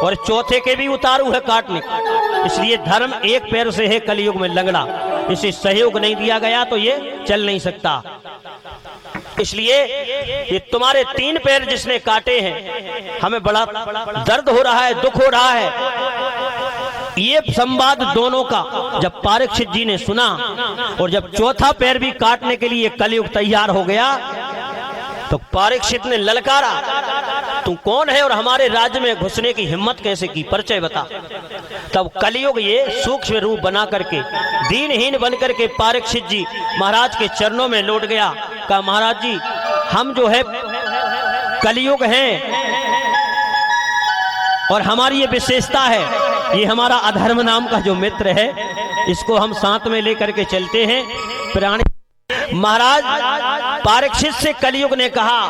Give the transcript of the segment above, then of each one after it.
और चौथे के भी उतारू है काटने। इसलिए धर्म एक पैर से है कलयुग में लंगड़ा, इसे सहयोग नहीं दिया गया तो ये चल नहीं सकता। इसलिए ये तुम्हारे 3 पैर जिसने काटे हैं, हमें बड़ा दर्द हो रहा है, दुख हो रहा है। ये संवाद दोनों का जब परीक्षित जी ने सुना और जब चौथा पैर भी काटने के लिए कलयुग तैयार हो गया तो परीक्षित ने ललकारा, तू कौन है और हमारे राज्य में घुसने की हिम्मत कैसे की, परिचय बता। तब कलयुग ये सूक्ष्म रूप बना करके दीनहीन बन करके परीक्षित जी महाराज के चरणों में लौट गया। कहा महाराज जी हम जो है कलयुग हैं और हमारी ये विशेषता है, ये हमारा अधर्म नाम का जो मित्र है इसको हम साथ में लेकर के चलते हैं। प्राणी महाराज परीक्षित से कलयुग ने कहा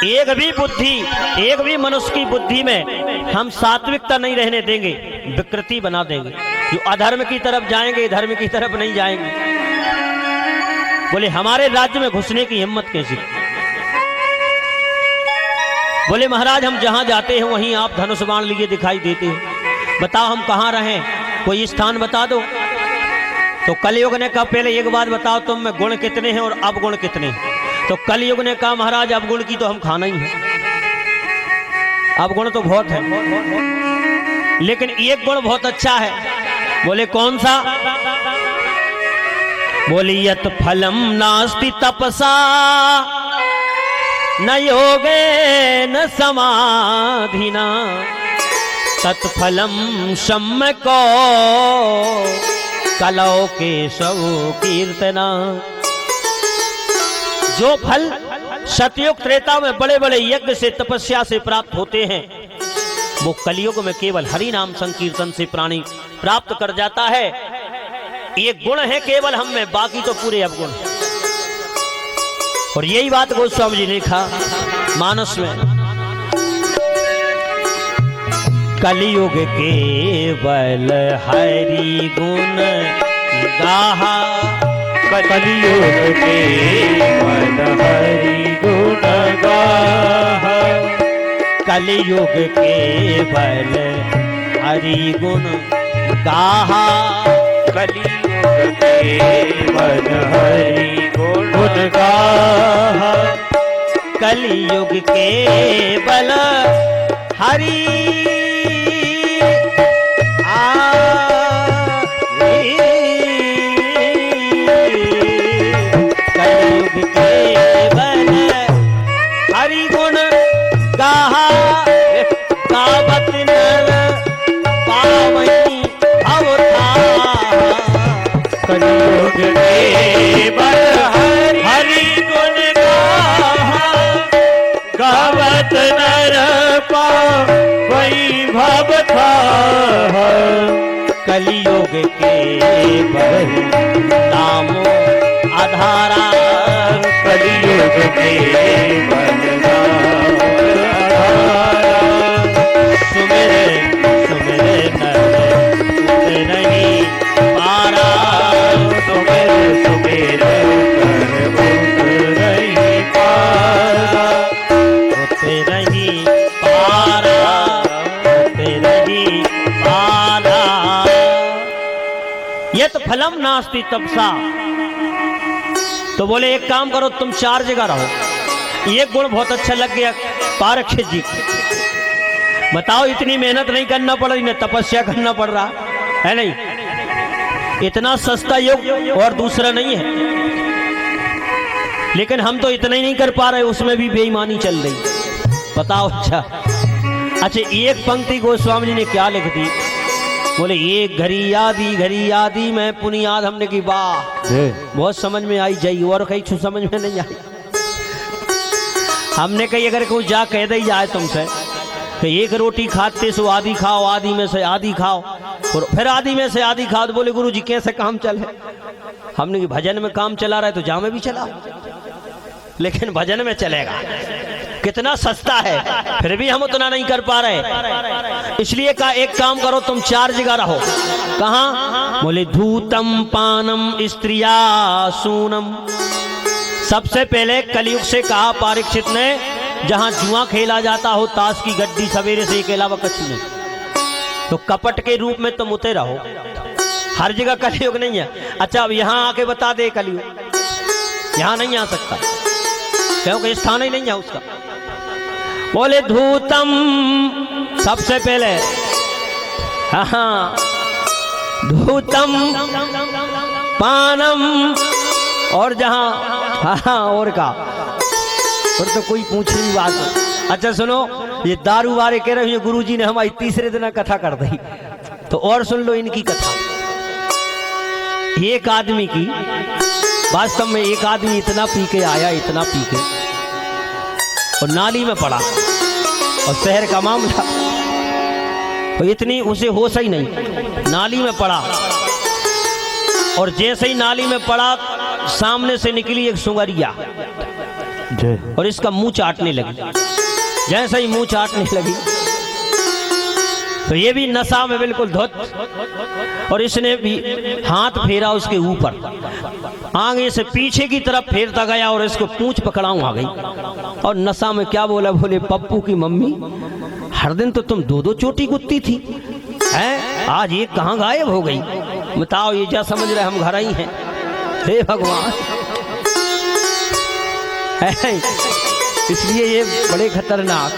एक भी बुद्धि, एक भी मनुष्य की बुद्धि में हम सात्विकता नहीं रहने देंगे, विकृति बना देंगे। जो अधर्म की तरफ जाएंगे धर्म की तरफ नहीं जाएंगे। बोले हमारे राज्य में घुसने की हिम्मत कैसी? बोले महाराज हम जहां जाते हैं वहीं आप धनुष बाण लिए दिखाई देते हैं, बताओ हम कहां रहें, कोई स्थान बता दो। तो कलयुग ने कहा पहले एक बात बताओ तुम में गुण कितने हैं और अवगुण कितने हैं। तो कलयुग ने कहा महाराज अवगुण की तो हम खाना ही है, अवगुण तो बहुत है, लेकिन एक गुण बहुत अच्छा है। बोले कौन सा? बोली यत फलम नास्ति तपसा न योगे न समाधिना तत्फलम सम्य को कलौ के सौ कीर्तना। जो फल सतयुग त्रेता में बड़े बड़े यज्ञ से तपस्या से प्राप्त होते हैं वो कलयुग में केवल हरि नाम संकीर्तन से प्राणी प्राप्त कर जाता है। ये गुण है केवल हम में, बाकी तो पूरे अवगुण। और यही बात गोस्वामी जी ने लिखा मानस में, कलयुग केवल हरि गुण गाहा, कलयुग केवल हरि गुण गाहा, कलयुग केवल हरि गुण गाहा, कलयुग केवल हरि गुण गाहा, कलयुग केवल हरि कलयुग केवल नाम आधारा, कलयुग केवल नाम आधारा, सुमिर सुमिर नर सुमिर नहीं पारा, सुमिर सुमिर कर उतर नहीं पारा, उतर नहीं पारा, उतर नहीं पारा। यत फलम नास्ति तपसा। तो बोले एक काम करो तुम 4 जगह रहो। ये गुण बहुत अच्छा लग गया परीक्षित जी को। बताओ इतनी मेहनत नहीं करना पड़ रही, न तपस्या करना पड़ रहा है, नहीं इतना सस्ता युग और दूसरा नहीं है। लेकिन हम तो इतना ही नहीं कर पा रहे, उसमें भी बेईमानी चल रही। बताओ अच्छा एक पंक्ति गोस्वामी जी ने क्या लिख दी? बोले एक घड़ी यादी में पुनियाद। हमने की वाह बहुत समझ में आई जाई, और कहीं छू समझ में नहीं आई। हमने कही अगर कोई जा कह दे जाए तुमसे कि एक रोटी खाते सो आधी खाओ, आधी में से आधी खाओ और फिर आधी में से आधी खाओ, तो बोले गुरु जी कैसे काम चले? हमने की भजन में काम चला रहा है तो जा में भी चला, लेकिन भजन में चलेगा। कितना सस्ता है, फिर भी हम उतना नहीं कर पा रहे। इसलिए कहा एक काम करो तुम 4 जगह रहो। कहाँ? बोले धूतम पानम स्त्रिया सूनम। सबसे पहले कलयुग से कहा परीक्षित ने, जहां जुआ खेला जाता हो, ताश की गड्डी, सवेरे से के अलावा कुछ नहीं, तो कपट के रूप में तुम उते रहो, हर जगह कलयुग नहीं है। अच्छा अब यहां आके बता दे कलयुग, यहां नहीं आ सकता क्योंकि स्थान ही नहीं है उसका। बोले धूतम सबसे पहले, हाँ धूतम पानम, और जहां हाँ और का और तो कोई पूछ नहीं बात। अच्छा सुनो, ये दारू वाले कह रहे हैं गुरुजी ने हमारी तीसरे दिन कथा कर दी, तो और सुन लो इनकी कथा। एक आदमी की, वास्तव में एक आदमी इतना पी के आया, इतना पी के, और नाली में पड़ा, और शहर का मामला, तो इतनी उसे होश ही नहीं, नाली में पड़ा, और जैसे ही नाली में पड़ा सामने से निकली एक सुंगरिया और इसका मुंह चाटने लगी। जैसे ही मुंह चाटने लगी तो ये भी नशा में बिल्कुल धुत, और इसने भी हाथ फेरा उसके ऊपर, आगे से पीछे की तरफ फेरता गया और इसको पूंछ पकड़ाऊं आ गई। और नशा में क्या बोला, बोले पप्पू की मम्मी हर दिन तो तुम दो दो चोटी कुत्ती थी, हैं आज ये कहाँ गायब हो गई, बताओ। ये क्या समझ रहे हम घर ही हैं, हे भगवान। इसलिए ये बड़े खतरनाक,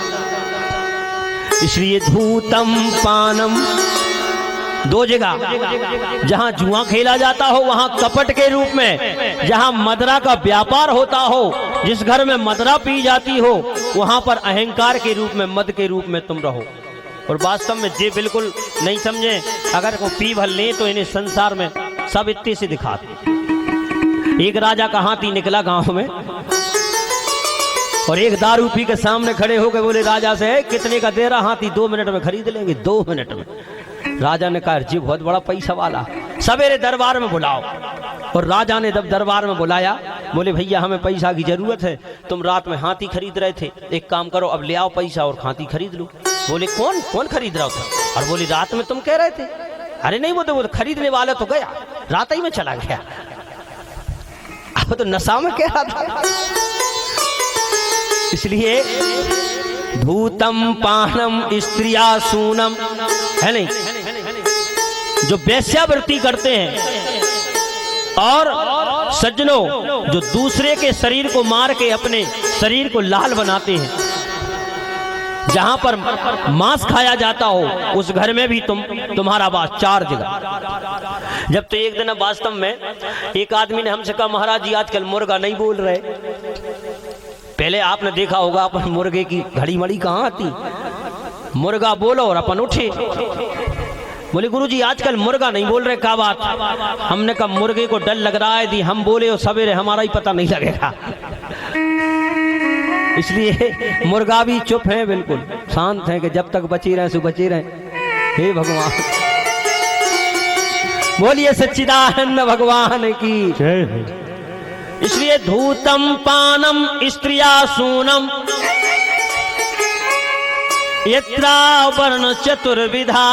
इसलिए धूतम पानम, दो जगह जहां जुआ खेला जाता हो वहां कपट के रूप में, जहां मदरा का व्यापार होता हो, जिस घर में मदरा पी जाती हो वहां पर अहंकार के रूप में, मद के रूप में तुम रहो। और वास्तव में जे बिल्कुल नहीं समझे, अगर को पी भल ले तो इन्हें संसार में सब इतने से दिखाते। एक राजा का हाथी निकला गांव में, और एक दारू पी के सामने खड़े होकर बोले राजा से, कितने का दे रहा हाथी, 2 मिनट में खरीद लेंगे, 2 मिनट में। राजा ने कहा जी बहुत बड़ा पैसा वाला, सवेरे दरबार में बुलाओ। और राजा ने जब दरबार में बुलाया, बोले भैया हमें पैसा की जरूरत है, तुम रात में हाथी खरीद रहे थे, एक काम करो अब ले आओ पैसा और हाथी खरीद लो। बोले कौन कौन खरीद रहा था, और बोले रात में तुम कह रहे थे। अरे नहीं, वो तो खरीदने वाला तो गया, रात ही में चला गया, अब तो नशा में कह रहा था। इसलिए धूतम पानम स्त्रिया सूनम, है नहीं, जो वेश्यावृत्ति करते हैं, और सज्जनों जो दूसरे के शरीर को मार के अपने शरीर को लाल बनाते हैं, जहां पर मांस खाया जाता हो उस घर में भी तुम्हारा वास 4 जगह। जब तो एक दिन वास्तव में एक आदमी ने हमसे कहा महाराज जी आजकल मुर्गा नहीं बोल रहे। पहले आपने देखा होगा अपन मुर्गे की घड़ी मड़ी कहाँ आती, मुर्गा बोलो और अपन उठे। बोले गुरुजी आजकल मुर्गा नहीं बोल रहे, क्या बात। हमने कहा मुर्गे को डर लग रहा है दी हम बोले और सवेरे हमारा ही पता नहीं लगेगा, इसलिए मुर्गा भी चुप है, बिल्कुल शांत है कि जब तक बची रहे सो बची रहे। हे भगवान, बोलिए सच्चिदानंद भगवान की जय। इसलिए धूतम पानम स्त्रिया सूनम यत्रा वर्ण चतुर्विधा,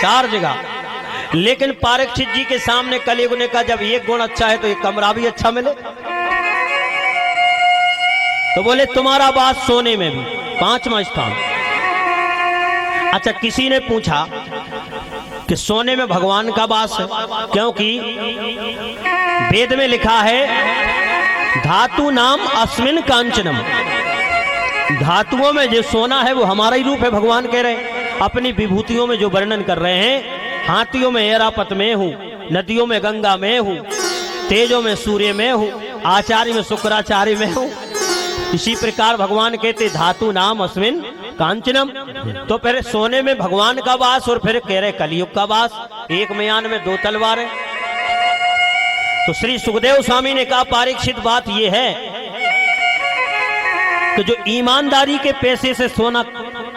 4 जगह। लेकिन परीक्षित जी के सामने कलयुग ने कहा जब एक गुण अच्छा है तो एक कमरा भी अच्छा मिले, तो बोले तुम्हारा बात सोने में भी 5वां स्थान। अच्छा किसी ने पूछा कि सोने में भगवान का वास है, क्योंकि वेद में लिखा है धातु नाम अस्मिन कांचनम, धातुओं में जो सोना है वो हमारा ही रूप है। भगवान कह रहे हैं अपनी विभूतियों में जो वर्णन कर रहे हैं, हाथियों में ऐरापत में हूँ, नदियों में गंगा में हूँ, तेजों में सूर्य में हूँ, आचार्य में शुक्राचार्य में हूँ। इसी प्रकार भगवान कहते धातु नाम अस्मिन कांचनम, तो फिर सोने में भगवान का वास, और फिर कह रहे कलयुग का वास, एक म्यान में 2 तलवारें। तो श्री सुखदेव स्वामी ने कहा परीक्षित बात यह है कि जो ईमानदारी के पैसे से सोना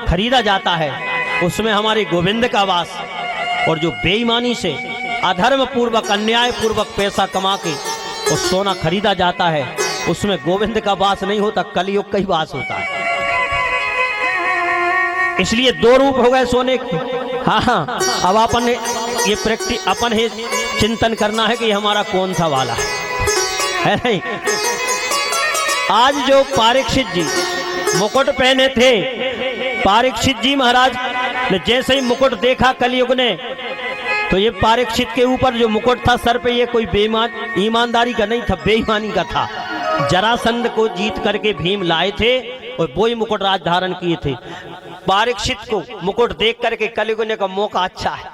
खरीदा जाता है उसमें हमारे गोविंद का वास, और जो बेईमानी से अधर्म पूर्वक अन्याय पूर्वक पैसा कमा के और सोना खरीदा जाता है उसमें गोविंद का वास नहीं होता, कलयुग का ही वास होता है। इसलिए 2 रूप हो गए सोने के। हाँ, अब अपन ने ये अपन ही चिंतन करना है कि हमारा कौन सा वाला है नहीं। आज जो परीक्षित जी मुकुट पहने थे, परीक्षित जी महाराज जैसे ही मुकुट देखा कलयुग ने, तो ये परीक्षित के ऊपर जो मुकुट था सर पे, ये कोई ईमानदारी का नहीं था, बेईमानी का था। जरासंध को जीत करके भीम लाए थे और वही मुकुट राज धारण किए थे। परीक्षित को मुकुट देख करके कलयुग ने का मौका अच्छा है,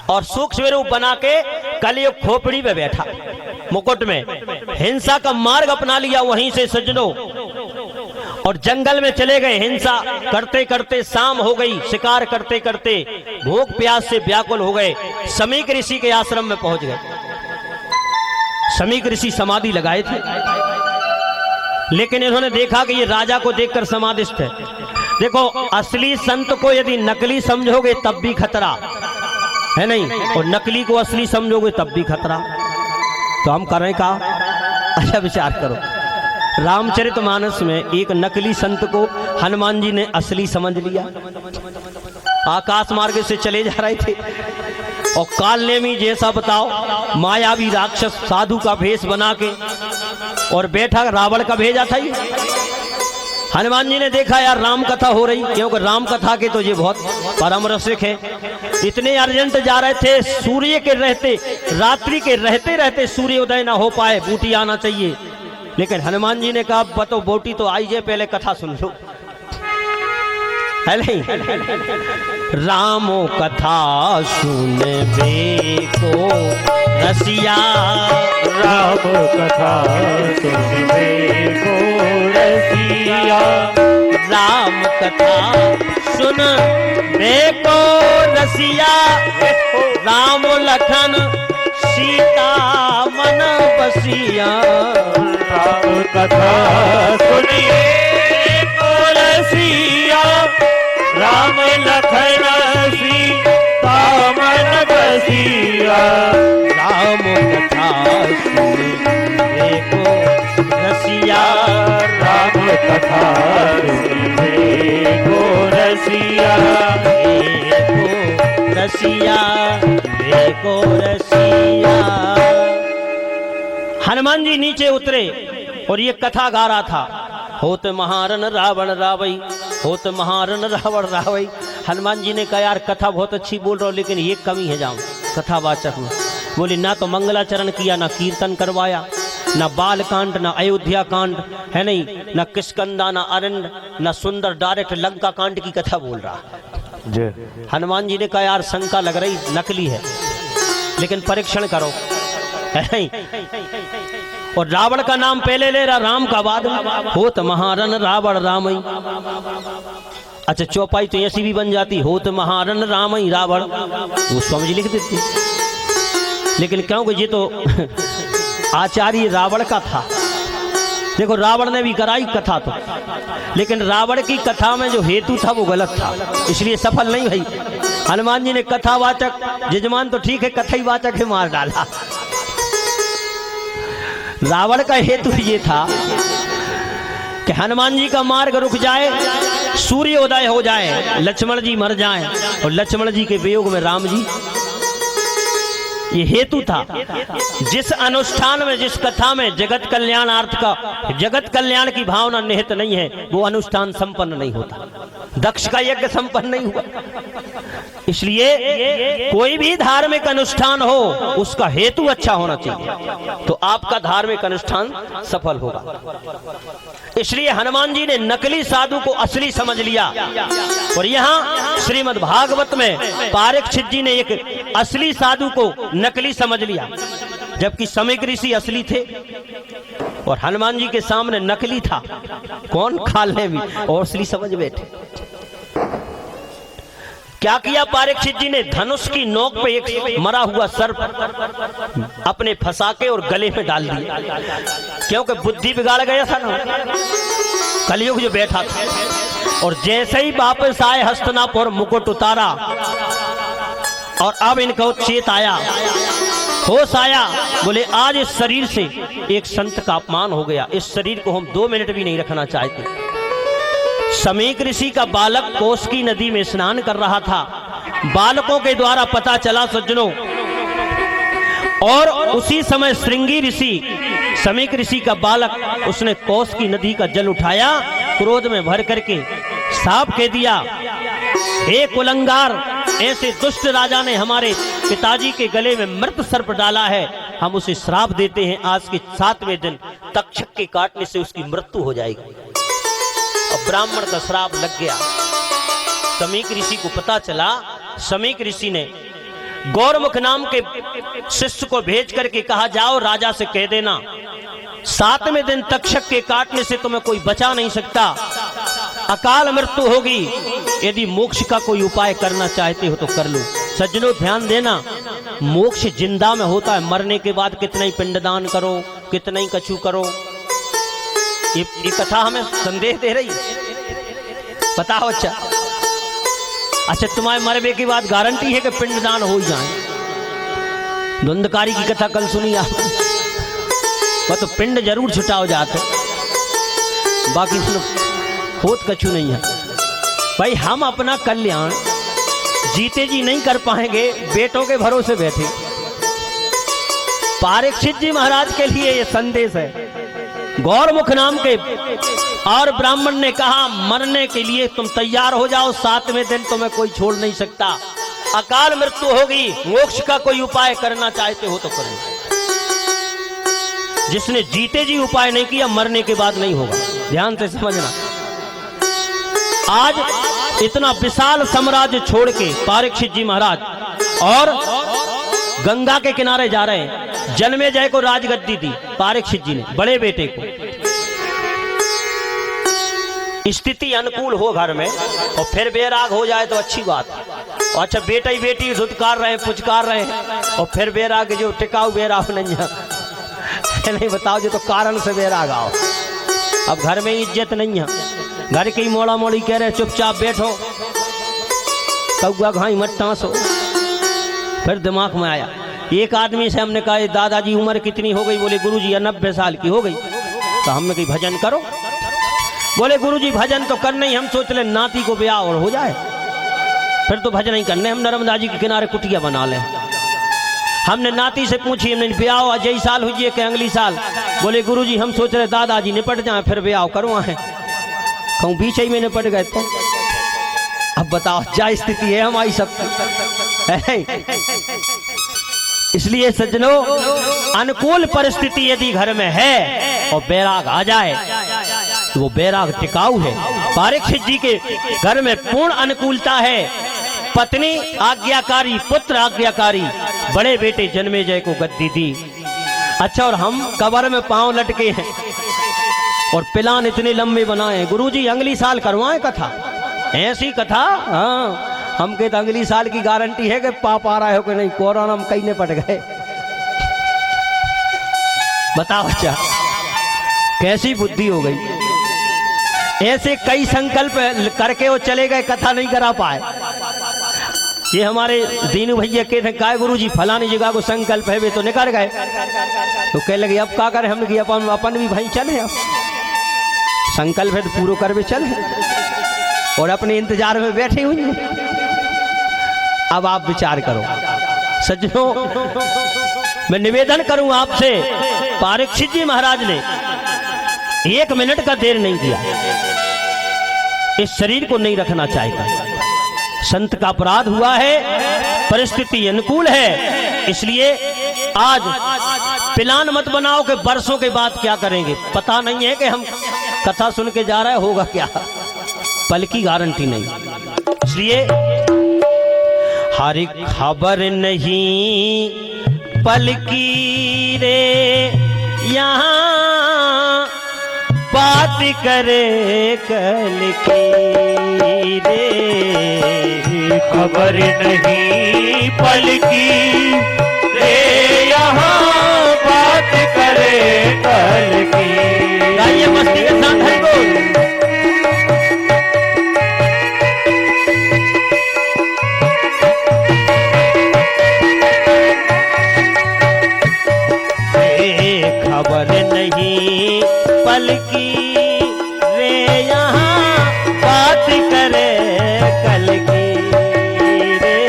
और सूक्ष्म रूप बना के कलयुग खोपड़ी में बैठा, मुकुट में हिंसा का मार्ग अपना लिया वहीं से सज्जनों, और जंगल में चले गए। हिंसा करते करते शाम हो गई, शिकार करते करते भूख प्यास से व्याकुल हो गए, समीक ऋषि के आश्रम में पहुंच गए। समीक ऋषि समाधि लगाए थे, लेकिन इन्होंने देखा कि ये राजा को देखकर समाधिस्थ है। देखो, असली संत को यदि नकली समझोगे तब भी खतरा है नहीं, और नकली को असली समझोगे तब भी खतरा। तो हम करें का? अच्छा विचार करो, रामचरितमानस में एक नकली संत को हनुमान जी ने असली समझ लिया। आकाश मार्ग से चले जा रहे थे और कालनेमी जैसा बताओ मायावी राक्षस साधु का भेष बना के और बैठा रावण का भेजा था ये। हनुमान जी ने देखा यार राम कथा हो रही, क्योंकि राम कथा के तो ये बहुत परम रसिक है। इतने अर्जेंट जा रहे थे, सूर्य के रहते, रात्रि के रहते रहते सूर्योदय ना हो पाए, बूटी आना चाहिए। लेकिन हनुमान जी ने कहा बतो बोटी तो आई जाए, पहले कथा सुन लो, है नहीं? रामो कथा सुनबे को रसिया, राम कथा सुनबे को रसिया, राम कथा सुन बेको रसिया, राम लखन सीता मन बसिया। राम कथा सुनिए को रसिया, राम लखन सीता मन बसिया। राम कथा सुन बेको रसिया, राम कथा सुनिए को रसिया, बेको रसिया, बेको रसिया। हनुमान जी नीचे उतरे और ये कथा गा रहा था, होत महारन रावण रावई, होत महारन रावण रावई। हनुमान जी ने कहा यार कथा बहुत अच्छी बोल रहा हूं, लेकिन ये कमी है जाऊं कथावाचक में। बोली ना तो मंगलाचरण किया, ना कीर्तन करवाया, ना बाल कांड, ना अयोध्या कांड, है नहीं, ना किष्किंधा, ना अरण्य, ना सुंदर, डायरेक्ट लंका कांड की कथा बोल रहा। हनुमान जी ने कहा यार शंका लग रही, नकली है, लेकिन परीक्षण करो, है नहीं। और रावण का नाम पहले ले रहा, राम का बाद में। होत महारन रावण रामई। अच्छा चौपाई तो ऐसी भी बन जाती, होत महारन रामई रावण, वो स्वामी जी लिख देते। लेकिन क्योंकि ये तो आचार्य रावण का था। देखो रावण ने भी कराई कथा तो, लेकिन रावण की कथा में जो हेतु था वो गलत था, इसलिए सफल नहीं भई। हनुमान जी ने कथावाचक जजमान तो ठीक है, कथा वाचक है मार डाला। रावण का हेतु ये था कि हनुमान जी का मार्ग रुक जाए, सूर्योदय हो जाए, लक्ष्मण जी मर जाएं और लक्ष्मण जी के वियोग में राम जी, ये हेतु था। जिस अनुष्ठान में, जिस कथा में जगत कल्याणार्थ का, जगत कल्याण की भावना निहित नहीं है, वो अनुष्ठान संपन्न नहीं होता। दक्ष का यज्ञ संपन्न नहीं हुआ। इसलिए कोई भी धार्मिक अनुष्ठान हो उसका हेतु अच्छा होना चाहिए, तो आपका धार्मिक अनुष्ठान सफल होगा। इसलिए हनुमान जी ने नकली साधु को असली समझ लिया। और यहाँ श्रीमद् भागवत में परीक्षित जी ने एक असली साधु को नकली समझ लिया, जबकि समीक ऋषि असली थे और हनुमान जी के सामने नकली था। कौन खाले भी और असली समझ बैठे। क्या किया परीक्षित जी ने? धनुष की नोक पे एक मरा हुआ सर्प अपने फंसा के और गले में डाल दिया, क्योंकि बुद्धि बिगाड़ गया था ना, कलयुग जो बैठा था। और जैसे ही वापस आए हस्तिनापुर, मुकुट उतारा और अब इनको चेत आया, होश आया। बोले आज इस शरीर से एक संत का अपमान हो गया, इस शरीर को हम 2 मिनट भी नहीं रखना चाहते। समीक ऋषि का बालक कोसी नदी में स्नान कर रहा था। बालकों के द्वारा पता चला सज्जनों, और उसी समय श्रृंगी ऋषि, समीक ऋषि का बालक, उसने कोसी नदी का जल उठाया, क्रोध में भर करके साफ कह दिया हे कुलंगार, ऐसे दुष्ट राजा ने हमारे पिताजी के गले में मृत सर्प डाला है, हम उसे श्राप देते हैं, आज के 7वें दिन तक्षक के काटने से उसकी मृत्यु हो जाएगी। अब ब्राह्मण का श्राप लग गया। समीक ऋषि को पता चला। समीक ऋषि ने गौरमुख नाम के शिष्य को भेज करके कहा, जाओ राजा से कह देना 7वें दिन तक्षक के काटने से तुम्हें कोई बचा नहीं सकता, अकाल मृत्यु होगी। यदि मोक्ष का कोई उपाय करना चाहते हो तो कर लो। सज्जनों ध्यान देना, मोक्ष जिंदा में होता है, मरने के बाद कितना ही पिंडदान करो, कितना ही कछु करो। ये कथा हमें संदेह दे रही, पता हो? अच्छा तुम्हारे मरने के बाद गारंटी है कि पिंडदान हो जाए? धुंधकारी की कथा कल सुनी आप, वह तो पिंड जरूर छुटा हो जाते, बाकी होत कछु नहीं है। भाई हम अपना कल्याण जीते जी नहीं कर पाएंगे, बेटों के भरोसे बैठे। परीक्षित जी महाराज के लिए यह संदेश है। गौरमुख नाम के और ब्राह्मण ने कहा, मरने के लिए तुम तैयार हो जाओ, 7वें दिन तुम्हें कोई छोड़ नहीं सकता, अकाल मृत्यु होगी, मोक्ष का कोई उपाय करना चाहते हो तो करो। जिसने जीते जी उपाय नहीं किया, मरने के बाद नहीं होगा। ध्यान से समझना, आज इतना विशाल साम्राज्य छोड़ के परीक्षित जी महाराज और गंगा के किनारे जा रहे हैं। जन्मेजय को राजगद्दी दी परीक्षित जी ने, बड़े बेटे को। स्थिति अनुकूल हो घर में और फिर बेराग हो जाए तो अच्छी बात। और अच्छा बेटा ही बेटी धुतकार रहे, पुचकार रहे और फिर बेराग जो टिकाऊ बेराग नहीं नहीं बताओ, जो तो कारण से बेराग आओ। अब घर में इज्जत नहीं है, घर की मोड़ा मोड़ी कह रहे चुपचाप बैठो, कौआ घाई मत टांसो। फिर दिमाग में आया, एक आदमी से हमने कहा, दादाजी उम्र कितनी हो गई? बोले गुरुजी 90 साल की हो गई। तो हमने कही भजन करो। बोले गुरुजी भजन तो करना ही, हम सोच ले नाती को ब्याह और हो जाए, फिर तो भजन ही करने, हम नर्मदा जी के किनारे कुटिया बना लें। हमने नाती से पूछी, हमने ब्याह अजय साल हुई है कि अगली साल? बोले गुरुजी हम सोच रहे दादाजी निपट जाए फिर ब्याह करवाएं। कहूँ बीच ही में निपट गए तो अब बताओ क्या स्थिति है हमारी सब। इसलिए सज्जनों, अनुकूल परिस्थिति यदि घर में है और बैराग आ जाए तो वो बैराग टिकाऊ है। परीक्षित जी के घर में पूर्ण अनुकूलता है। पत्नी आज्ञाकारी, पुत्र आज्ञाकारी, बड़े बेटे जन्मेजय को गद्दी दी। अच्छा, और हम कबर में पांव लटके हैं और प्लान इतने लंबे बनाए। गुरुजी अगली साल करवाएं कथा, ऐसी कथा। हाँ, हम कहते अगली साल की गारंटी है कि पाप आ रहा है कि नहीं, कोरोना में कहीं पट गए। बताओ अच्छा कैसी बुद्धि हो गई। ऐसे कई संकल्प करके वो चले गए, कथा नहीं करा पाए। ये हमारे दीनू भैया कहते हैं, काय गुरुजी फलानी जगह को संकल्प है, वे तो निकल गए। तो कह लगे अब क्या करें, हमने कि अपन भी भाई चले, अब संकल्प है तो पूरा कर भी चले, और अपने इंतजार में बैठे हुए हैं। अब आप विचार करो सज्जनों, मैं निवेदन करूं आपसे, परीक्षित जी महाराज ने 1 मिनट का देर नहीं किया। इस शरीर को नहीं रखना चाहिए। संत का अपराध हुआ है, परिस्थिति अनुकूल है, इसलिए आज प्लान मत बनाओ कि वर्षों के बाद क्या करेंगे। पता नहीं है कि हम कथा सुन के जा रहे होगा क्या, पल की गारंटी नहीं। इसलिए हर खबर नहीं पल की रे, यहाँ बात करे कल की रे। खबर नहीं पल की रे, यहाँ बात करे कल की। गाइए मस्ती के साथ हरि बोल। खबर नहीं पल की रे, यहाँ बात करे कल की रे।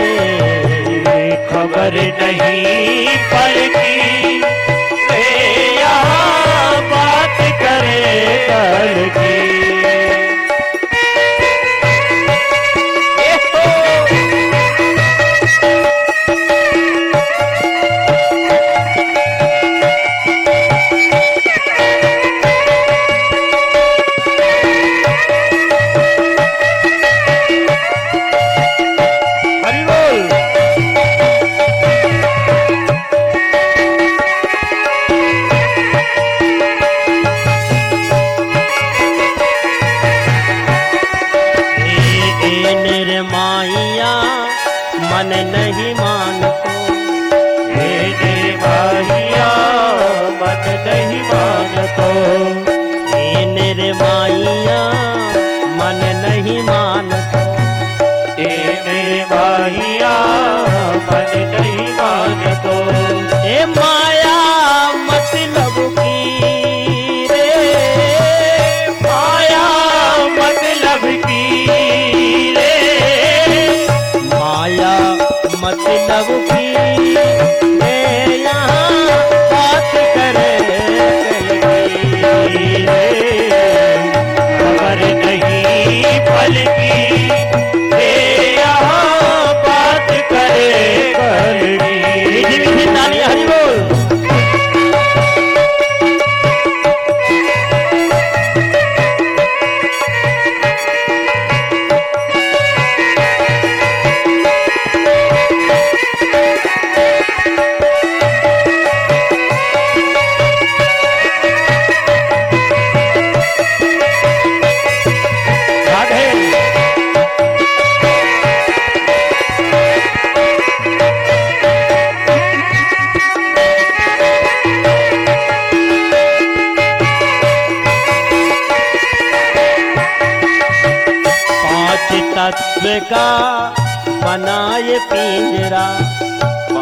खबर नहीं पल की रे, यहाँ बात करे कल की। मन नहीं मानको। मेरे माहिया मन नहीं मानको। मेरे माइया मन नहीं मानको। मेरे माहिया मन नहीं मानको। ए माया मतलब की रे, माया मतलब की रे, माया मतलब की रे, यहाँ बात करे कल की रे। खबर नहीं पल की रे, यहाँ बात करे कल की। मीठी मीठी ताली हरि बोल। तत्व का बनाए पिंजरा।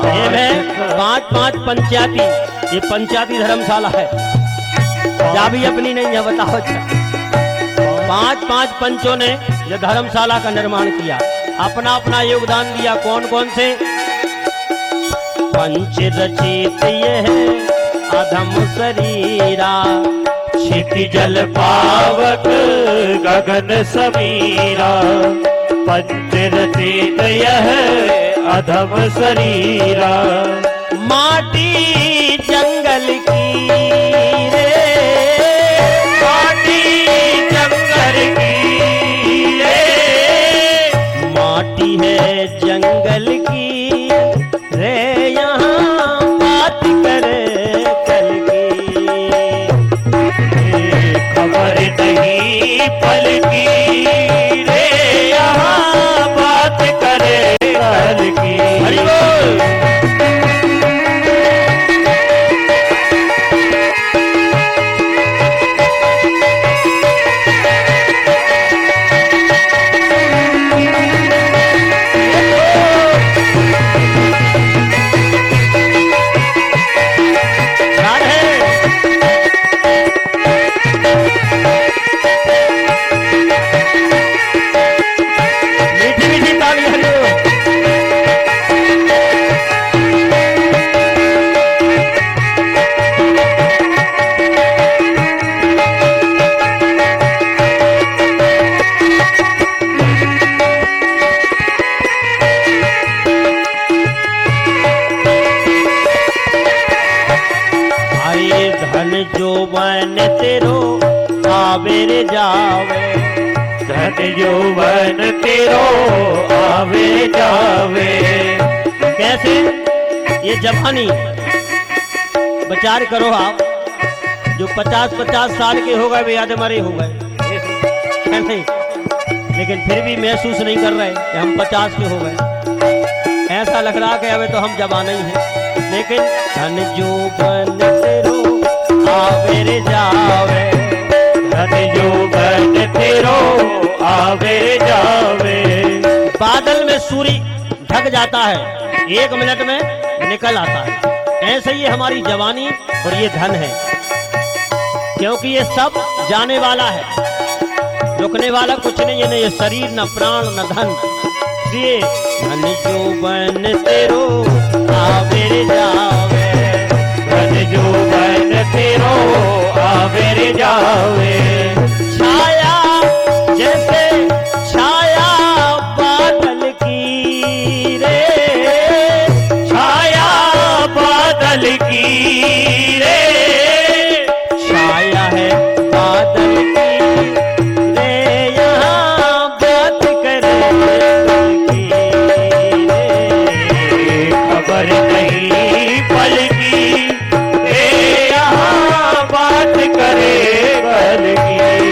ये है 5-5 पंचायती, ये पंचायती धर्मशाला है। जा भी अपनी नहीं है, बताओ। 5-5 पंचों ने ये धर्मशाला का निर्माण किया, अपना अपना योगदान दिया। कौन कौन से? पंच रचित ये है अधम शरीरा, क्षिति जल पावक गगन समीरा। पंचरचित यह अधम शरीरा। माटी जंगल की रे, माटी जंगल की रे, माटी है जंगल की रे, यहाँ बात करे कल की। खबर नहीं पल की रे, यहाँ बात करे कल की। हरि बोल। मीठी मीठी ताली हरि बोल। आए धन जो बन तेरो आवेरे जावे। धन यौवन तेरो आवे जावे। कैसे? ये जवानी विचार करो आप, जो 50-50 साल के हो गए वे आधे मरे हो गए, है नहीं? लेकिन फिर भी महसूस नहीं कर रहे कि हम 50 के हो गए। ऐसा लग रहा कि अबे तो हम जवान ही हैं। लेकिन धन जो बन तेरो आवेरे जावे। धन यौवन तेरो आवे जावे। बादल में सूर्य ढक जाता है, 1 मिनट में निकल आता है। ऐसे ही हमारी जवानी और ये धन है, क्योंकि ये सब जाने वाला है, रुकने वाला कुछ नहीं है। न ये शरीर, न प्राण, न धन। इसलिए धन जो बन तेरो आवेरे जावे। धन यौवन तेरो आवे जावे। छाया जैसे छाया बादल की रे, छाया बादल की रे, छाया है बादल की रे, यहाँ बात करे की रे। खबर नहीं पल की रे, यहाँ बात करे कल की।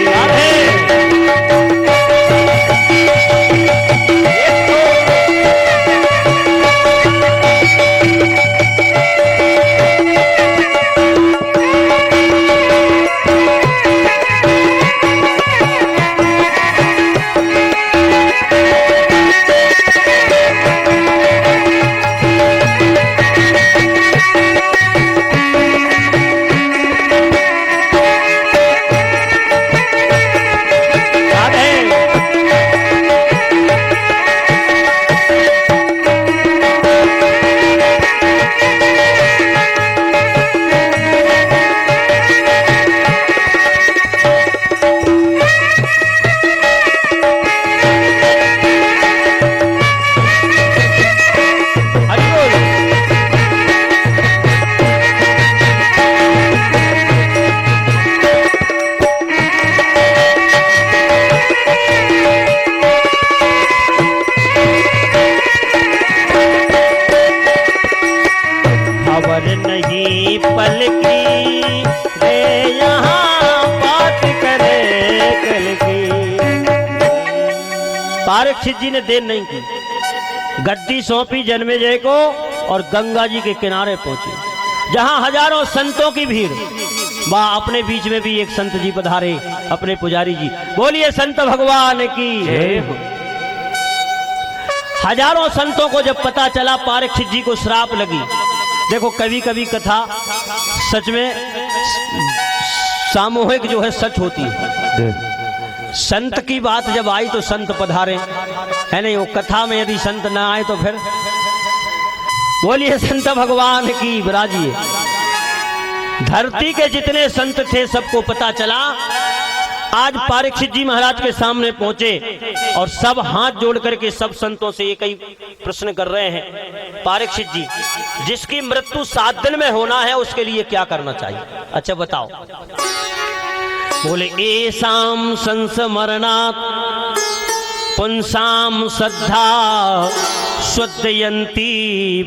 पारीक्षित जी ने देर नहीं की, गद्दी सौंपी जन्मेजय को और गंगा जी के किनारे पहुंचे, जहां हजारों संतों की भीड़। वहां अपने बीच में भी एक संत जी पधारे, अपने पुजारी जी। बोलिए संत भगवान की जय हो। हजारों संतों को जब पता चला पारीक्षित जी को श्राप लगी। देखो कभी कभी कथा सच में सामूहिक जो है सच होती है। संत की बात जब आई तो संत पधारे, है नहीं? वो कथा में यदि संत ना आए तो फिर। बोलिए संत भगवान की विराजिए। धरती के जितने संत थे सबको पता चला। आज पारीक्षित जी महाराज के सामने पहुंचे और सब हाथ जोड़ करके सब संतों से एक ही प्रश्न कर रहे हैं, पारीक्षित जी जिसकी मृत्यु 7 दिन में होना है उसके लिए क्या करना चाहिए? अच्छा बताओ। बोले एसाम संस्मरणात् पुंसाम श्रद्धा शुद्धयन्ती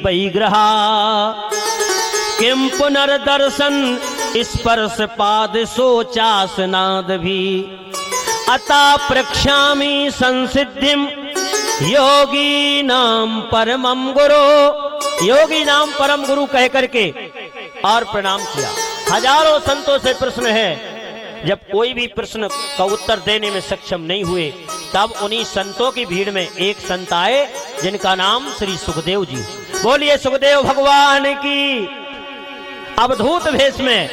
वैग्रहा किम पुनर्दर्शन स्पर्श पाद सोचासनाद भी अता प्रक्षामि संसिद्धिम योगी नाम परमम गुरु। योगी नाम परम गुरु कह करके और प्रणाम किया। हजारों संतों से प्रश्न है, जब कोई भी प्रश्न का उत्तर देने में सक्षम नहीं हुए तब उन्हीं संतों की भीड़ में एक संत आए जिनका नाम श्री सुखदेव जी। बोलिए सुखदेव भगवान की। अवधूत भेष में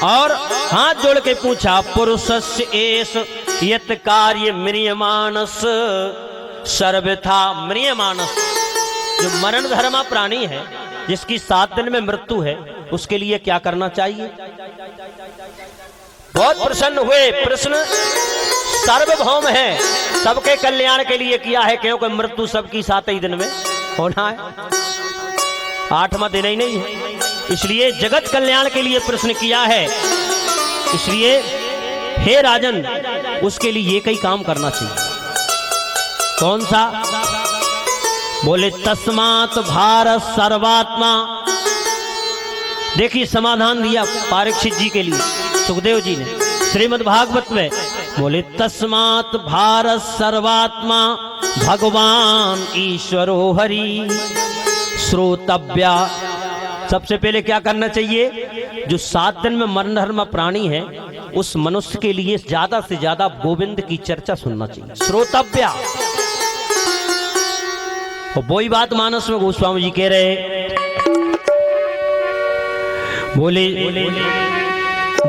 और हाथ जोड़ के पूछा, पुरुषस्य एष यत् कार्य म्रियमाणस सर्वथा म्रियमाणस। जो मरण धर्मा प्राणी है, जिसकी 7 दिन में मृत्यु है, उसके लिए क्या करना चाहिए? बहुत प्रसन्न हुए। प्रश्न सार्वभौम है, सबके कल्याण के लिए किया है, क्योंकि मृत्यु सबकी 7 ही दिन में होना है, 8वां दिन ही नहीं है। इसलिए जगत कल्याण के लिए प्रश्न किया है। इसलिए हे राजन, उसके लिए ये कई काम करना चाहिए। कौन सा? बोले तस्मात् भारत सर्वात्मा। देखिए समाधान दिया पारीक्षित जी के लिए सुखदेव जी ने श्रीमद् भागवत में। बोले तस्मात् भारत सर्वात्मा भगवान ईश्वरो हरि श्रोतव्या। सबसे पहले क्या करना चाहिए? जो 7 दिन में मरण धर्म प्राणी है उस मनुष्य के लिए ज्यादा से ज्यादा गोविंद की चर्चा सुनना चाहिए, श्रोतव्या। और वही बात मानस में गोस्वामी जी कह रहे, बोले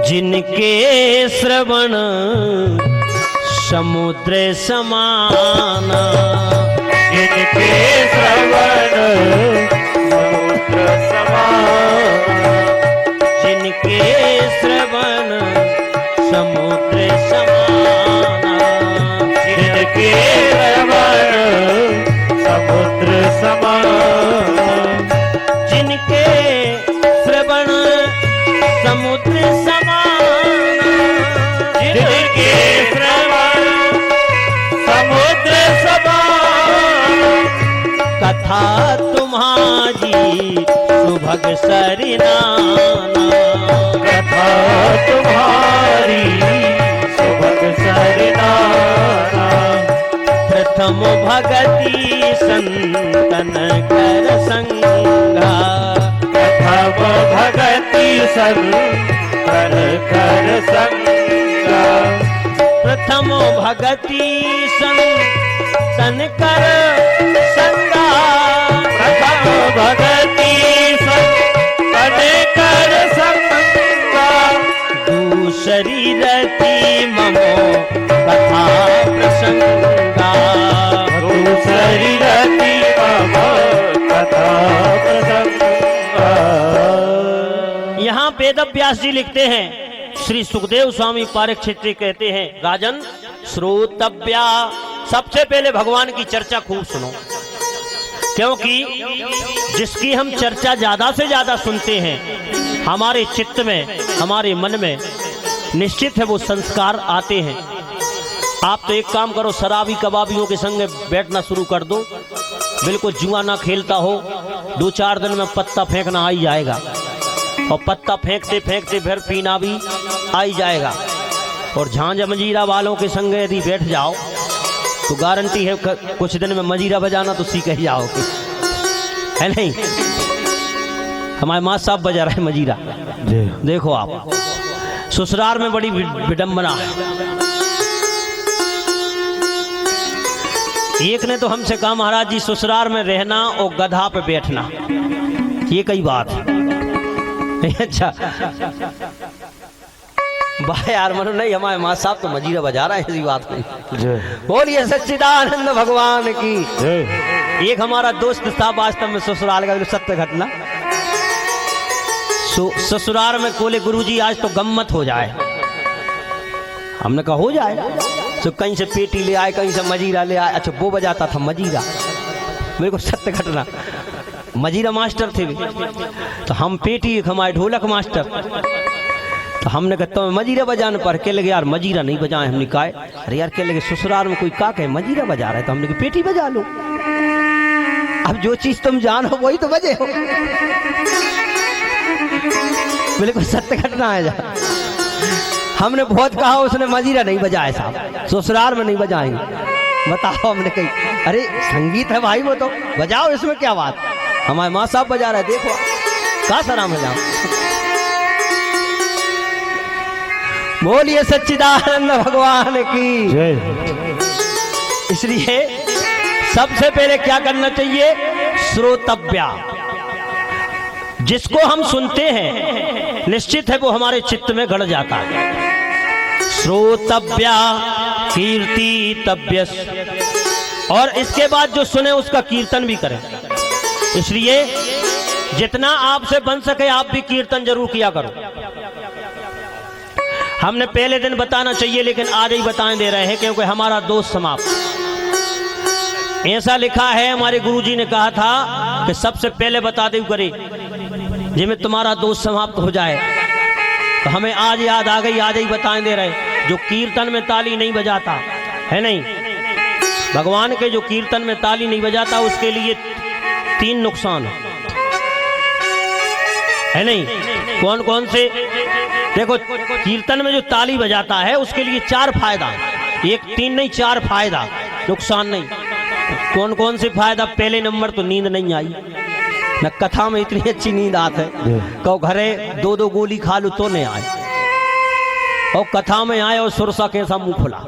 जिनके श्रवण समुद्र समान, जिनके श्रवण समुद्र समान, जिनके श्रवण समुद्र समान, जिनके श्रवण समुद्र समान, जिनके श्रवण समुद्र समान, जिनके श्रवण समुद्र समान, कथा तुम्हारी सुभग सरिनाना, कथा तुम्हारी सुभग सरिनाना, प्रथम भगति संतन कर संगा, प्रथम भगति संकर कर संगा, प्रथम भगति संतन कर संगा, प्रथम भगति संकर कर संगा, दूसरी रति ममो कथा प्रसंगा, दूसरी रति मम कथा प्रसंगा। यहाँ वेद व्यास जी लिखते हैं, श्री सुखदेव स्वामी पारीक्षित जी कहते हैं, राजन श्रोतव्या। सबसे पहले भगवान की चर्चा खूब सुनो, क्योंकि जिसकी हम चर्चा ज्यादा से ज्यादा सुनते हैं हमारे चित्त में, हमारे मन में निश्चित है वो संस्कार आते हैं। आप तो एक काम करो, शराबी कबाबियों के संग बैठना शुरू कर दो, बिल्कुल जुआ ना खेलता हो, 2-4 दिन में पत्ता फेंकना आ ही जाएगा, और पत्ता फेंकते फेंकते फिर पीना भी आ ही जाएगा। और झांझ मंजीरा वालों के संग यदि बैठ जाओ तो गारंटी है कुछ दिन में मजीरा बजाना तो सीख ही जाओगे, है नहीं। हमारे माँ साहब बजा रहे मजीरा, देखो आप। ससुराल में बड़ी विडंबना है। एक ने तो हमसे कहा महाराज जी ससुराल में रहना और गधा पे बैठना ये कई बात है। अच्छा भाई यार मनो नहीं, हमारे माँ साहब तो मजीरा बजा रहा है, ऐसी बात नहीं। बोलिए सच्चिदानंद भगवान की। एक हमारा दोस्त था वास्तव में ससुराल का सत्य घटना। ससुराल में बोले गुरुजी आज तो गम्मत हो जाए। हमने कहा हो जाए। तो कहीं से पेटी ले आए, कहीं से मजीरा ले आए। अच्छा वो बजाता था मजीरा, मेरे को सत्य घटना। मजीरा मास्टर थे तो हम पेटी, हमारे ढोलक मास्टर। तो हमने कहा तो मजीरा बजाने पर के लगे यार मजीरा नहीं बजाए। हमने कहा अरे यार के लगे ससुराल में कोई का कहे मजीरा बजा रहा है, तो हमने कहा पेटी बजा लो। अब जो चीज तुम जानो वही तो बजे हो। मेरे को सत्य घटना है। हमने बहुत कहा, उसने मजीरा नहीं बजाया साहब, ससुराल में नहीं बजाएंगे। बताओ, हमने कही अरे संगीत है भाई वो तो बजाओ, इसमें क्या बात। हमारे माँ साहब बजा रहे, देखो का सराम है। बोलिए सच्चिदानंद भगवान की जय। इसलिए सबसे पहले क्या करना चाहिए, श्रोतव्या। जिसको हम सुनते हैं निश्चित है वो हमारे चित्त में गड़ जाता है। श्रोतव्या कीर्तितव्य, और इसके बाद जो सुने उसका कीर्तन भी करें। इसलिए जितना आपसे बन सके आप भी कीर्तन जरूर किया करो। हमने पहले दिन बताना चाहिए लेकिन आज ही बताएं दे रहे हैं क्योंकि हमारा दोस्त समाप्त। ऐसा लिखा है, हमारे गुरुजी ने कहा था कि सबसे पहले बता दे करे जिसमें तुम्हारा दोस्त समाप्त हो जाए। तो हमें आज याद आ गई, आज ही बताएं दे रहे। जो कीर्तन में ताली नहीं बजाता है नहीं, भगवान के जो कीर्तन में ताली नहीं बजाता उसके लिए 3 नुकसान है नहीं। कौन कौन से? देखो कीर्तन में जो ताली बजाता है उसके लिए 4 फायदा, 1 3 नहीं 4 फायदा, नुकसान नहीं। कौन कौन से फायदा? पहले नंबर तो नींद नहीं आई न, कथा में इतनी अच्छी नींद आती है कहो घरे 2-2 गोली खा लो तो नहीं आए, और कथा में आए और सुरसा कैसा मुंह खुला।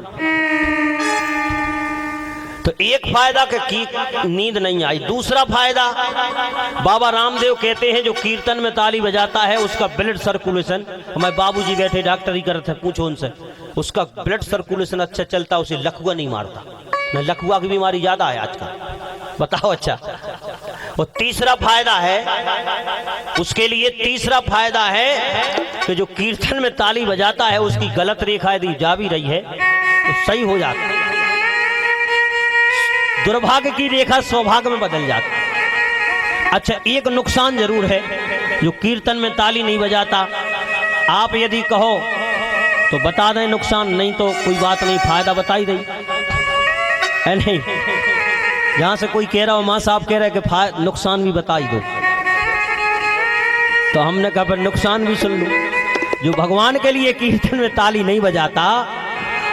तो एक फायदा कि नींद नहीं आई। दूसरा फायदा बाबा रामदेव कहते हैं जो कीर्तन में ताली बजाता है उसका ब्लड सर्कुलेशन, हमारे बाबूजी बैठे डॉक्टरी करते हैं, पूछो उनसे, उसका ब्लड सर्कुलेशन अच्छा चलता, उसे लकवा नहीं मारता। न लकवा की बीमारी ज्यादा है आजकल, बताओ। अच्छा, और तीसरा फायदा है उसके लिए, तीसरा फायदा है कि जो कीर्तन में ताली बजाता है उसकी गलत रेखा यदि जा भी रही है तो सही हो जाता है, दुर्भाग्य की रेखा सौभाग्य में बदल जाती। अच्छा, एक नुकसान जरूर है, जो कीर्तन में ताली नहीं बजाता, आप यदि कहो तो बता दें नुकसान, नहीं तो कोई बात नहीं, फायदा बता ही दें, है नहीं। जहां से कोई कह रहा हो माँ साहब कह रहे कि नुकसान भी बता ही दो, तो हमने कहा पर नुकसान भी सुन लो। जो भगवान के लिए कीर्तन में ताली नहीं बजाता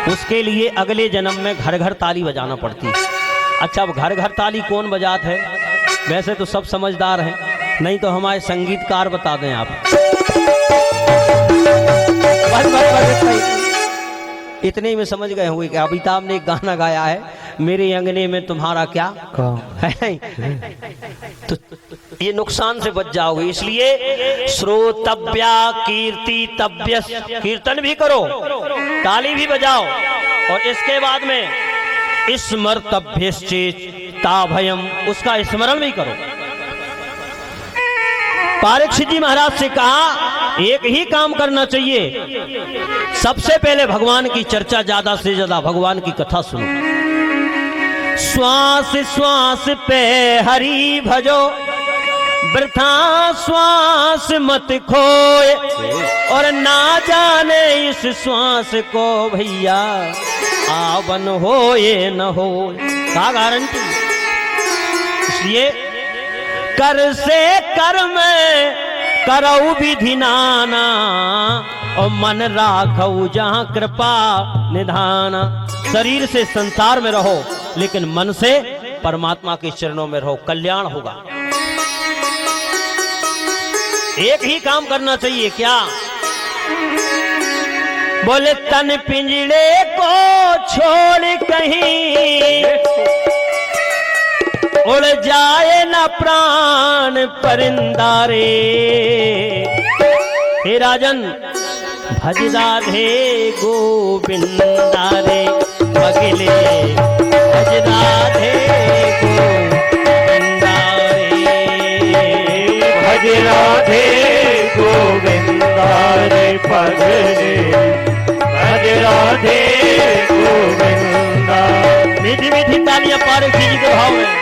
उसके लिए अगले जन्म में घर घर ताली बजाना पड़ती है। अच्छा, अब घर घर ताली कौन बजाता है? वैसे तो सब समझदार हैं, नहीं तो हमारे संगीतकार बता दें आप। इतने में समझ गए हुए कि अमिताभ ने एक गाना गाया है, मेरे अंगने में तुम्हारा क्या है। तो ये नुकसान से बच जाओगे। इसलिए श्रोतव्या कीर्तितव्य, कीर्तन भी करो, ताली भी बजाओ, और इसके बाद में स्मर्तभ्यश्चेताभयम्, उसका स्मरण भी करो। परीक्षित जी महाराज से कहा एक ही काम करना चाहिए, सबसे पहले भगवान की चर्चा, ज्यादा से ज्यादा भगवान की कथा सुनो। श्वास श्वास पे हरि भजो, वृथा श्वास मत खोए, और ना जाने इस श्वास को भैया आवन हो ये न हो, का गारंटी। इसलिए कर से कर में करऊ विधि नाना, और मन राखऊ जहां कृपा निधाना। शरीर से संसार में रहो लेकिन मन से परमात्मा के चरणों में रहो, कल्याण होगा। एक ही काम करना चाहिए, क्या? बोले तन पिंजड़े को छोड़ कहीं उड़ जाए ना प्राण परिंदा रे। हे राजन, भज राधे गोविंदा रे, अगले भज राधे गोविंदा रे। भज राधे गोविंदा रे पगले, भज राधे गोविंदा। मीठी मीठी तालियां पारे जी के भाव में।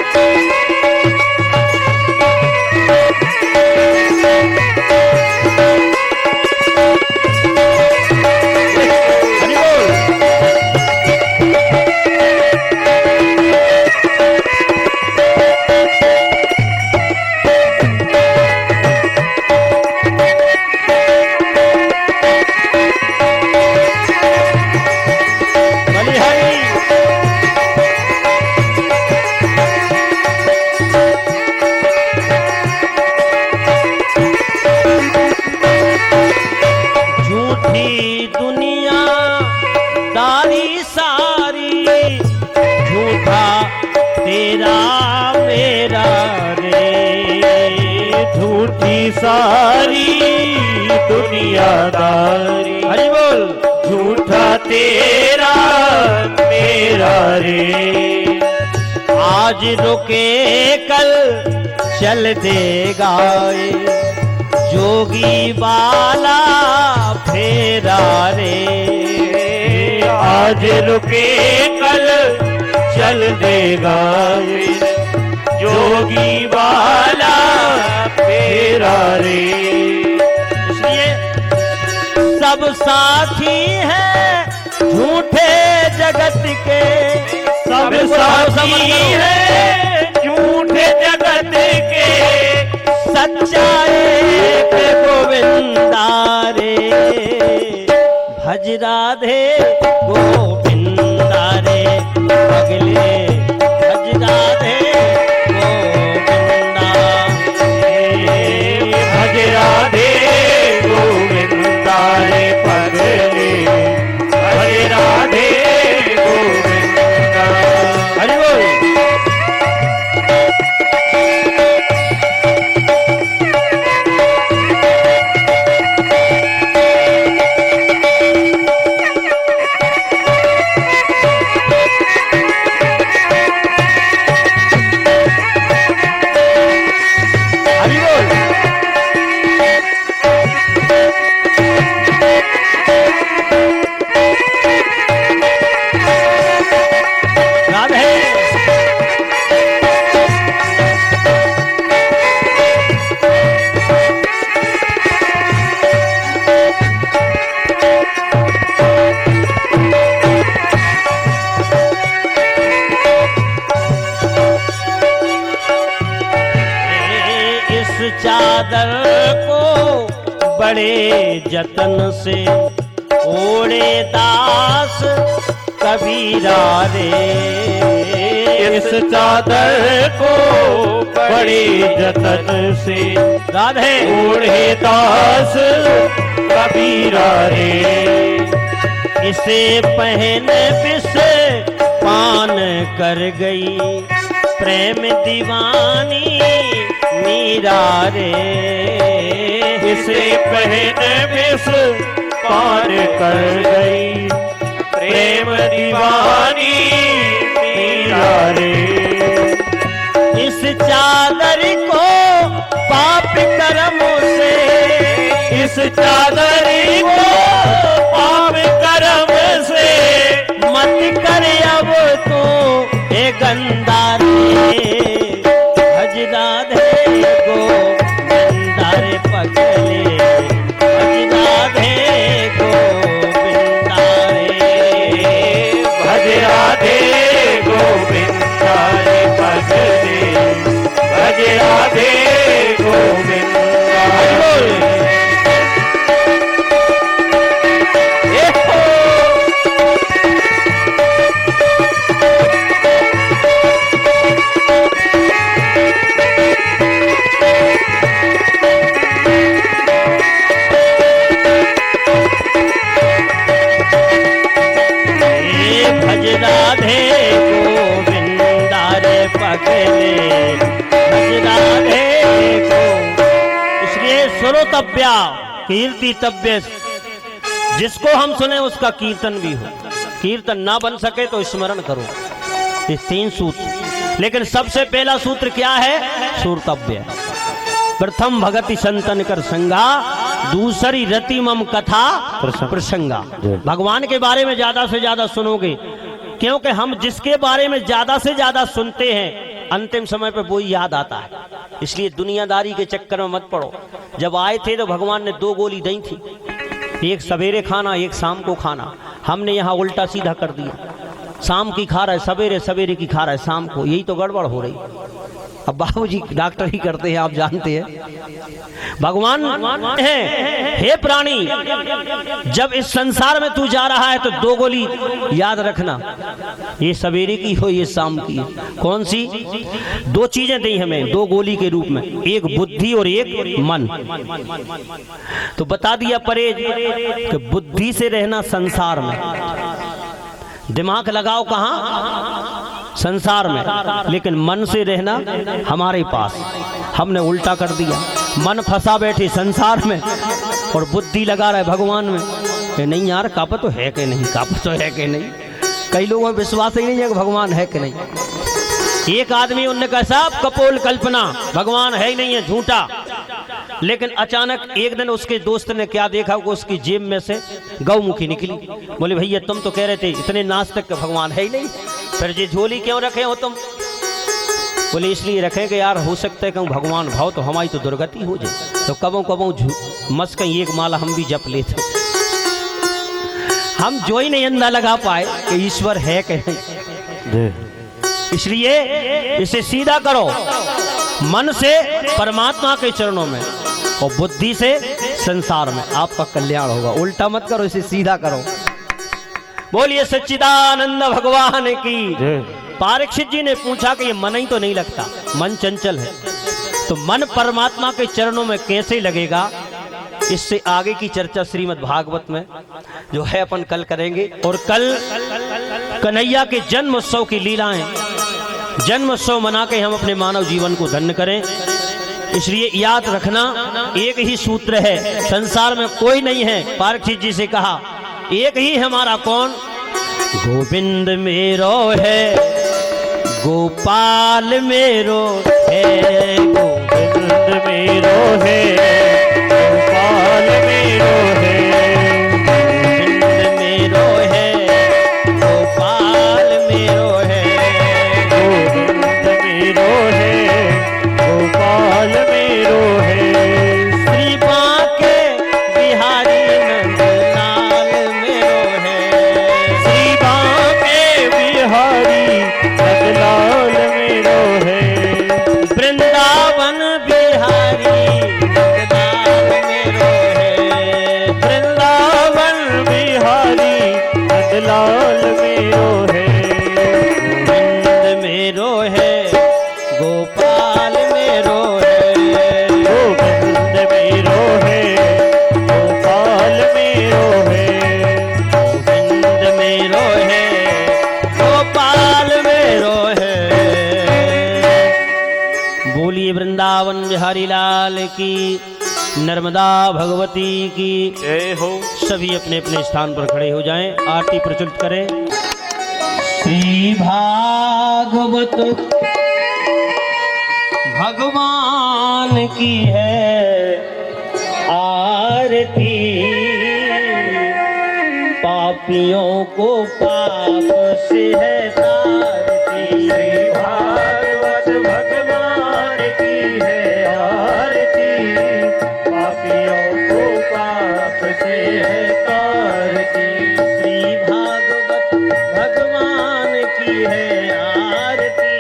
सारी दुनियादारी, हरि बोल। झूठा तेरा मेरा रे। आज रुके कल चल देगा जोगी बाला फेरा रे। आज रुके कल चल देगा जोगी बाला फेरा रे। इसलिए सब साथी हैं झूठे जगत के, सब साथी हैं झूठे जगत के, सच्चा एक गोविंदा रे। भज राधे गोविंदा रे, अगले भज राधे गोविंदा। भज राधे गोविंदा रे पगले, भज राधे गोविंदा। हरि बोल। चादर को बड़े जतन से ओढ़े दास कबीरा रे। इस चादर को बड़े जतन से राधे ओढ़े दास कबीरा रे। इसे पहन बिस पान कर गई प्रेम दीवानी मीरा रे। इसे पहन बिस पान कर गई प्रेम दीवानी मीरा रे। इस चादर को पाप कर्मों से, इस चादर को पाप कर्म से मत कर अब तो ए गंदा रे। भज राधे गोविंदा रे पगले, भज राधे गोविंदा रे। भज राधे गोविंदा रे पगले, भज राधे गोविंदा रे। सकले भज राधे को। इसलिए श्रोतव्या कीर्तितव्य, जिसको हम सुने उसका कीर्तन भी हो, कीर्तन ना बन सके तो स्मरण करो। ये 3 सूत्र, लेकिन सबसे पहला सूत्र क्या है? श्रोतव्य। प्रथम भगति संतन कर संगा, दूसरी रति मम कथा प्रसंगा। भगवान के बारे में ज्यादा से ज्यादा सुनोगे, क्योंकि हम जिसके बारे में ज्यादा से ज्यादा सुनते हैं अंतिम समय पे वो याद आता है। इसलिए दुनियादारी के चक्कर में मत पड़ो। जब आए थे तो भगवान ने 2 गोली दी थी, एक सवेरे खाना, एक शाम को खाना। हमने यहाँ उल्टा सीधा कर दिया, शाम की खा रहा है सवेरे, सवेरे की खा रहा है शाम को। यही तो गड़बड़ हो रही। अब बाबूजी डॉक्टर ही करते हैं, आप जानते हैं। भगवान है, हे प्राणी, जब इस संसार में तू जा रहा है तो 2 गोली याद रखना, ये सवेरे की हो, ये शाम की हो। कौन सी? 2 चीजें दी हमें 2 गोली के रूप में, एक बुद्धि और एक मन। तो बता दिया परहेज कि बुद्धि से रहना संसार में, दिमाग लगाओ कहां? संसार में, लेकिन मन से रहना हमारे पास। हमने उल्टा कर दिया, मन फंसा बैठे संसार में और बुद्धि लगा रहा है भगवान में। नहीं यार, कापा तो है कि नहीं, कापा तो है कि नहीं। कई लोगों में विश्वास ही नहीं है कि भगवान है कि नहीं। एक आदमी, उनने कहा साहब कपोल कल्पना, भगवान है ही नहीं है, झूठा। लेकिन अचानक एक दिन उसके दोस्त ने क्या देखा कि उसकी जेब में से गौमुखी निकली। बोले भैया तुम तो कह रहे थे इतने नास्तिक के भगवान है ही नहीं, फिर ये झोली क्यों रखे हो तुम? बोले इसलिए रखे कि यार हो सकता है कहूँ भगवान भाव तो हमारी तो दुर्गति हो जाए, तो कबों कबों मस कहीं एक माला हम भी जप लेते। हम जो ही नहीं अंदा लगा पाए कि ईश्वर है कि नहीं। इसलिए इसे सीधा करो, मन से परमात्मा के चरणों में और बुद्धि से संसार में, आपका कल्याण होगा। उल्टा मत करो, इसे सीधा करो। बोलिए सच्चिदानंद भगवान की। परीक्षित जी ने पूछा कि ये मन ही तो नहीं लगता, मन चंचल है, तो मन परमात्मा के चरणों में कैसे लगेगा? इससे आगे की चर्चा श्रीमद् भागवत में जो है अपन कल करेंगे। और कल कन्हैया के जन्म उत्सव की लीलाएं, जन्म उत्सव मना के हम अपने मानव जीवन को धन्य करें। इसलिए याद रखना, एक ही सूत्र है, संसार में कोई नहीं है। परीक्षित जी से कहा एक ही हमारा, कौन? गोविंद मेरो है, गोपाल मेरो है, गोविंद मेरो है, गोपाल मेरो है, गोविंद मेरो है, गोपाल मेरो है, गोविंद मेरो है, गोपाल मेरो है। श्री बांके बिहारी नंदलाल मेरो है, श्री बांके बिहारी नंदलाल मेरो है, वृंदावन बिहारी नंदलाल मेरो है, वृंदावन बिहारी नंदलाल मेरो है, गोविंद मेरो है, गोपाल मेरो है, गोविंद मेरो है, गोपाल मेरो है, गोविंद मेरो है, गोपाल मेरो है। बोलिए वृंदावन बिहारी लाल की, नर्मदा भगवती की जय हो। सभी अपने अपने स्थान पर खड़े हो जाएं, आरती प्रचलित करें। श्री भागवत भगवान की है आरती, पापियों को पाप से है तारती। श्री भागवत भगवान की है आरती, पापियों को पाप से है तारती। श्री भागवत भगवान की है आरती,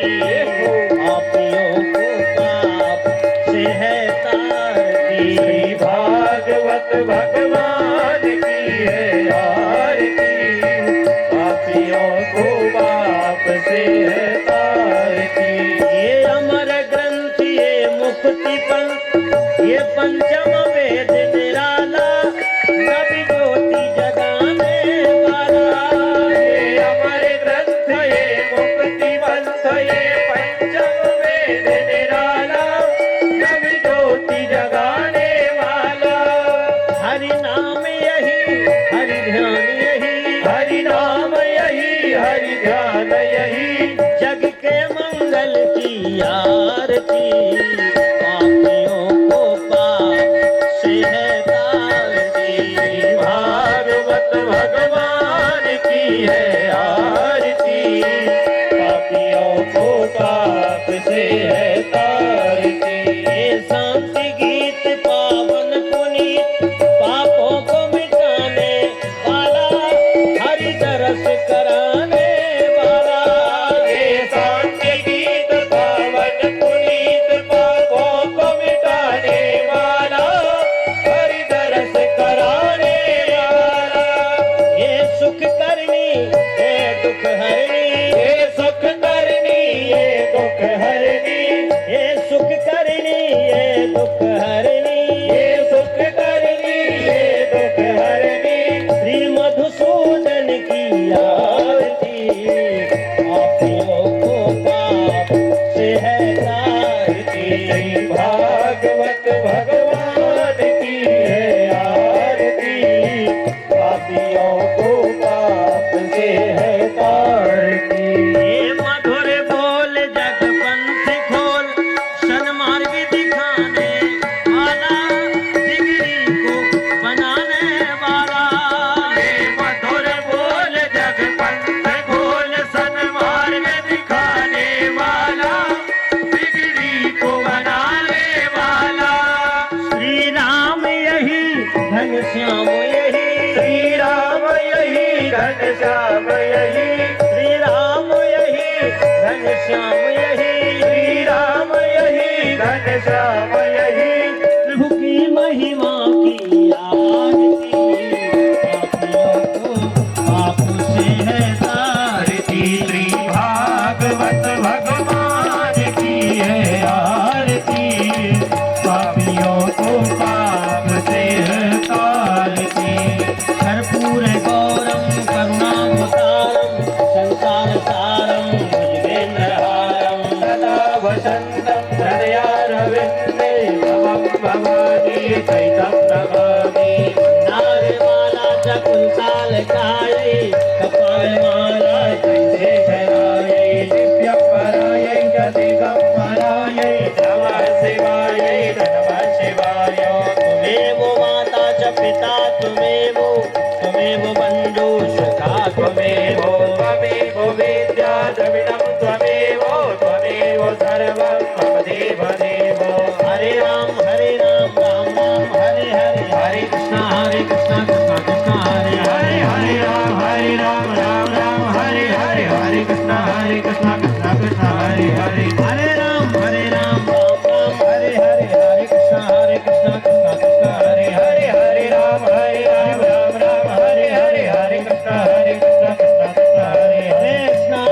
पापियों को पाप से है तारती। श्री भागवत भगवान की है आरती, पापियों को पाप से है तारती। वेद निराला, नव ज्योति जगाने वाला। हरि नाम यही हरि ध्यान यही, हरि नाम यही, हरि ध्यान यही, जग के मंगल की आरती। पापियों को पाप से है तारती। भागवत भगवान की है आरती, पापियों को पाप से है तारती। ये शांति गीत पावन पुनीत, पापों को मिटाने वाला, हरि दरस कराने वाला। ये शांति गीत पावन पुनीत, पापों को मिटाने वाला, हरि दरस कराने वाला। ये सुख करनी ये दुख हरनी, ये सुख करनी, ये दुख हरनी, ये सुख करनी ये दुख हरनी। ये सुख करनी, ये दुख हरनी। श्री मधुसूदन की आरती। पापियों को पाप से है तारती। भागवत भगवान की है आरती, पापियों को पाप से है तारती। ये मधुर बोल जग पंथ खोल, सन्मार्ग दिखाने वाला, बिगड़ी को बनाने वाला। ये मधुर बोल जग पंथ खोल, सन्मार्ग दिखाने वाला, बिगड़ी को बनाने वाला। श्री राम यही घनश्याम यही, श्री राम यही, घनश्याम यही, श्री राम यही घनश्याम यही। श्री राम यही, घनश्याम यही। प्रभु की महिमा की आरती। पापियों को पाप से है तारती। श्री भागवत भगवान की है आरती, पापियों को पाप से है तारती। कर्पूर गौरम करुणावतारम, संसार सारम भुजगेन्द्रहारम। सदा वसन्तं हृदयारविन्दे, भवं भवानी चैतं नमामि। नागमाला च कुंसालकायै, कपालमाला कैसे शरायै, दिव्यपरायै च दिगम्बरायै, नमः शिवायै नमः शिवाय। त्वमेव माता च पिता त्वमेव, त्वमेव बन्धु सखा त्वमेव। त्वमेव वेद्या द्रविणं त्वमेव, त्वमेव सर्वं मम देव देव। हरे राम राम राम हरे हरे, हरे कृष्णा कृष्णा कृष्णा हरे हरे हरे राम राम हरे हरे, हरे कृष्णा कृष्णा कृष्णा हरे हरे। हरे राम राम हरे हरे, हरे कृष्णा कृष्णा कृष्णा हरे हरे। हरे राम राम राम हरे हरे, हरे कृष्णा कृष्णा कृष्णा हरे हरे। कृष्णा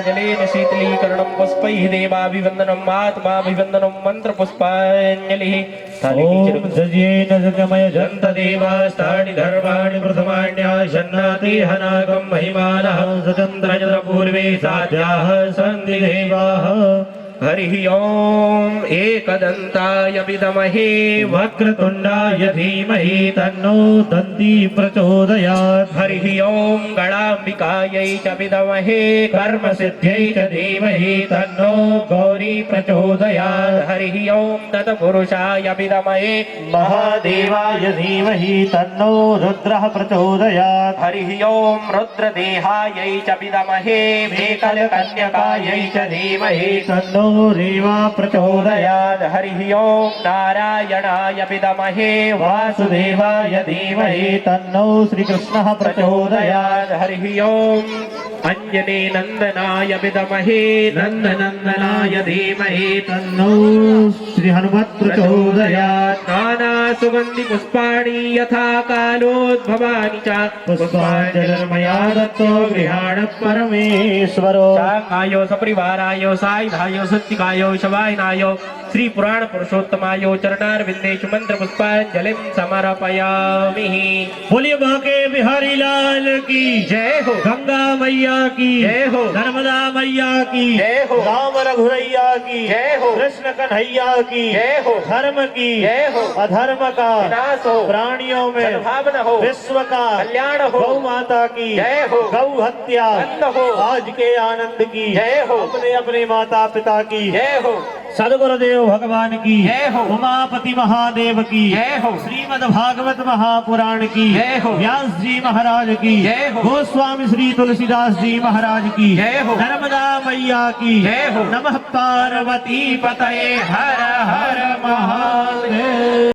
जलेन शीतलीकरणं पुष्पैः देवाभिवन्दनम् आत्माभिवन्दनं मन्त्रपुष्पाञ्जलिः। ॐ सज्येन सजमय दन्तदेवास्तानि धर्माणि प्रथमाण्याशन्नातिह नागं महिमानः स्वतन्त्रचन्द्रपूर्वे साध्याः सन्ति देवाः। हरिः ॐ एकदन्ताय विद्महे वक्रतुण्डाय धीमहि तन्नो दन्ती प्रचोदयात्। हरिः ॐ गणाम्बिकायै च विद्महे कर्मसिद्ध्यै च धीमहि तन्नो गौरी प्रचोदयात्। हरिः ॐ तत्पुरुषाय विद्महे महादेवाय धीमहि तन्नो रुद्रः प्रचोदयात्। हरिः ॐ रुद्रदेहायै च विद्महे मेकलकन्यकायै च धीमहि तन्नो रेवा प्रचोदयात्। हरिः ॐ नारायणाय विद्महे वासुदेवाय धीमहि तन्नो श्रीकृष्णः प्रचोदयात्। हरिः ॐ अंजनी नंदनाय विद्महे नंदनंदनाय धीमहि तन्नो श्री हनुमत् प्रचोदयात् नाना सुगंधि पुष्पाणि यथा कालोद्भवानि च पुष्पाञ्जलिर्मया दत्तो गृहाण परमेश्वरो शाखायो सपरिवारायो सायुधायो सत्तिकायो शवायनायो श्री पुराण पुरुषोत्तमायो चरणारविंदेषु मंत्र पुष्पांजलिं समर्पयामि। बोलिए बांके बिहारी लाल की जय हो, गंगा मैया की जय हो, नर्मदा मैया की जय हो, राम रघुरैया की जय हो, कृष्ण कन्हैया की जय हो, धर्म की जय हो, अधर्म का विनाश हो, प्राणियों में सद्भावना हो, विश्व का कल्याण हो, गौ माता की जय हो, गौ हत्या बंद हो, आज के आनंद की जय हो, अपने अपने माता पिता की जय हो, सदगुरुदेव भगवान की जय हो, उमापति महादेव की जय हो, श्रीमद् भागवत महापुराण की जय हो, व्यास जी महाराज की जय हो, गोस्वामी श्री तुलसीदास जी महाराज की जय हो, नर्मदा मैया की जय हो, नमः पार्वती पतये हर हर महादेव।